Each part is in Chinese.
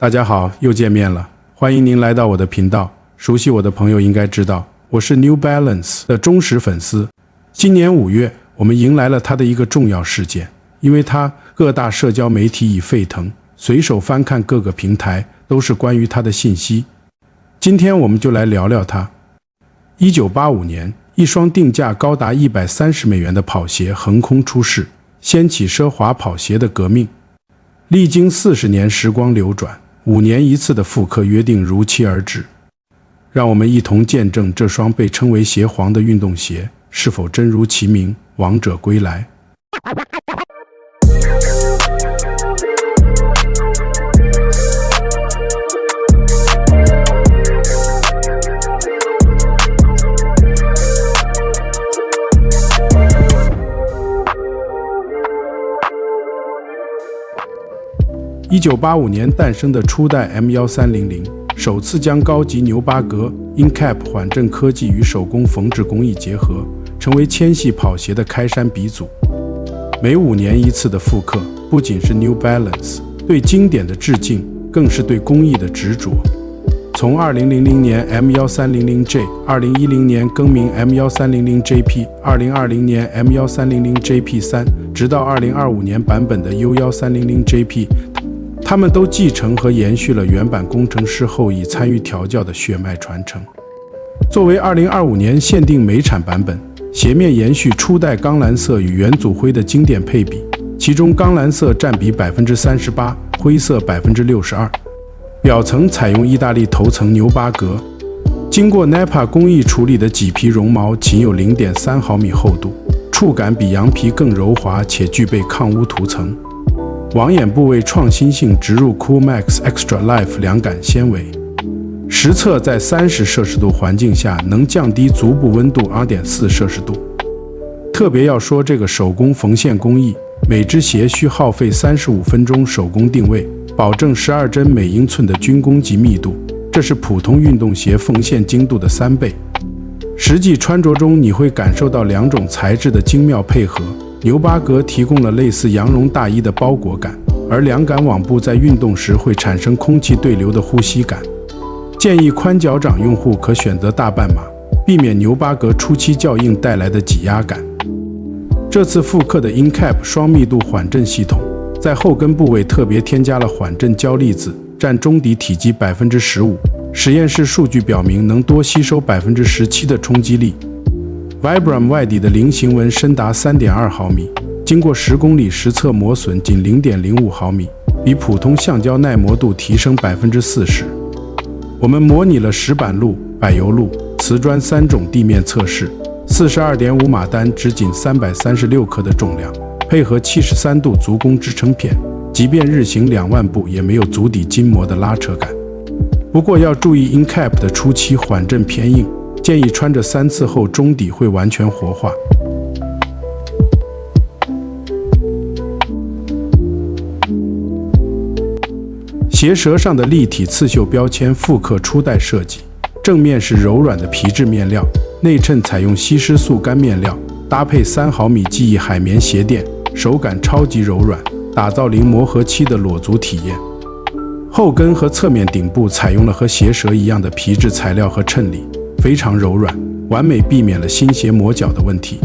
大家好，又见面了，欢迎您来到我的频道。熟悉我的朋友应该知道，我是 New Balance 的忠实粉丝。今年5月，我们迎来了它的一个重要事件，因为它各大社交媒体已沸腾，随手翻看各个平台都是关于它的信息。今天我们就来聊聊它。1985年，一双定价高达$130的跑鞋横空出世，掀起奢华跑鞋的革命。历经40年时光流转，5年一次的复刻约定如期而至。让我们一同见证这双被称为鞋皇的运动鞋是否真如其名，王者归来。1985年诞生的初代 M1300， 首次将高级牛巴革 InCap 缓震科技与手工缝制工艺结合，成为纤细跑鞋的开山鼻祖。每5年一次的复刻，不仅是 New Balance 对经典的致敬，更是对工艺的执着。从2000年 M1300J， 2010年更名 M1300JP， 2020年 M1300JP3， 直到2025年版本的 U1300JP， 他们都继承和延续了原版工程师后裔参与调教的血脉传承。作为2025年限定美产版本，鞋面延续初代钢蓝色与元祖灰的经典配比，其中钢蓝色占比 38%， 灰色 62%。表层采用意大利头层牛巴革，经过 NEPA 工艺处理的麂皮绒毛仅有 0.3 毫米厚度，触感比羊皮更柔滑且具备抗污涂层。网眼部位创新性植入 Coolmax Extra Life 凉感纤维，实测在30摄氏度环境下能降低足部温度 2.4 摄氏度。特别要说这个手工缝线工艺，每只鞋需耗费35分钟手工定位，保证12针每英寸的均工级密度，这是普通运动鞋缝线精度的3倍。实际穿着中你会感受到2种材质的精妙配合，牛巴革提供了类似羊绒大衣的包裹感，而凉感网布在运动时会产生空气对流的呼吸感。建议宽脚掌用户可选择大半码，避免牛巴革初期较硬带来的挤压感。这次复刻的 InCap 双密度缓震系统，在后跟部位特别添加了缓震胶粒子，占中底体积 15%， 实验室数据表明能多吸收 17% 的冲击力。Vibram 外底的菱形纹深达 3.2 毫米，经过10公里实测磨损仅 0.05 毫米，比普通橡胶耐磨度提升 40%。 我们模拟了石板路、柏油路、瓷砖3种地面测试， 42.5 码单直径336克的重量，配合73度足弓支撑片，即便日行2万步也没有足底筋膜的拉扯感。不过要注意 InCap 的初期缓震偏硬，建议穿着3次后中底会完全活化。鞋舌上的立体刺绣标签复刻初代设计，正面是柔软的皮质面料，内衬采用吸湿速干面料，搭配3毫米记忆海绵鞋垫，手感超级柔软，打造零磨合期的裸足体验。后跟和侧面顶部采用了和鞋舌一样的皮质材料和衬里，非常柔软，完美避免了新鞋磨脚的问题。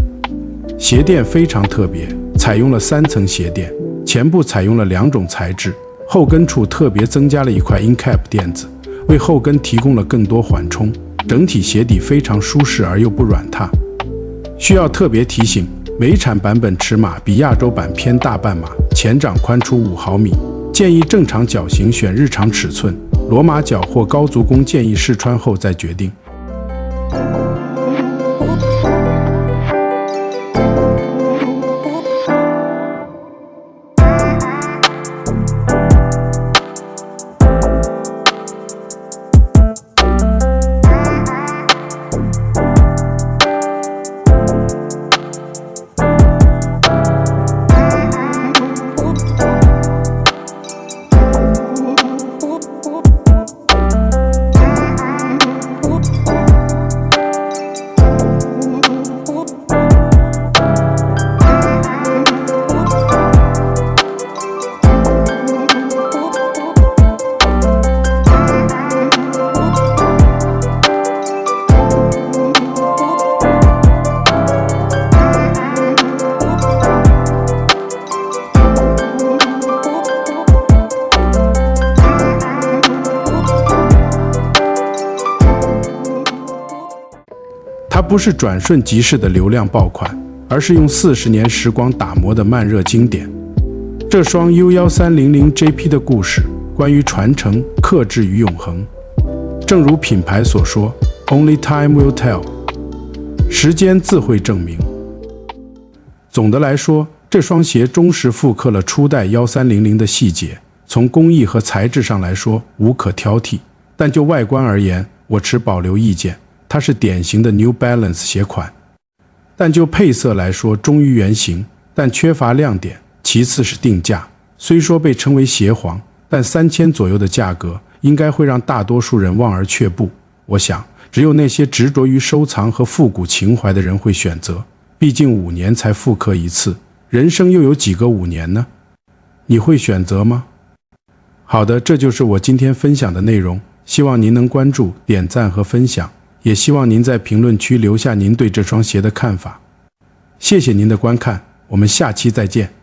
鞋垫非常特别，采用了3层鞋垫，前部采用了2种材质，后跟处特别增加了一块 InCap 垫子，为后跟提供了更多缓冲，整体鞋底非常舒适而又不软塌。需要特别提醒，美产版本尺码比亚洲版偏大半码，前掌宽出5毫米，建议正常脚型选日常尺寸，罗马脚或高足弓建议试穿后再决定。不是转瞬即逝的流量爆款，而是用40年时光打磨的慢热经典。这双 U1300JP 的故事，关于传承、克制与永恒。正如品牌所说 ，Only time will tell， 时间自会证明。总的来说，这双鞋忠实复刻了初代1300的细节，从工艺和材质上来说无可挑剔，但就外观而言，我持保留意见。它是典型的 New Balance 鞋款，但就配色来说忠于原型，但缺乏亮点。其次是定价，虽说被称为鞋皇，但3000左右的价格应该会让大多数人望而却步。我想，只有那些执着于收藏和复古情怀的人会选择，毕竟5年才复刻一次，人生又有几个5年呢？你会选择吗？好的，这就是我今天分享的内容，希望您能关注、点赞和分享。也希望您在评论区留下您对这双鞋的看法。谢谢您的观看，我们下期再见。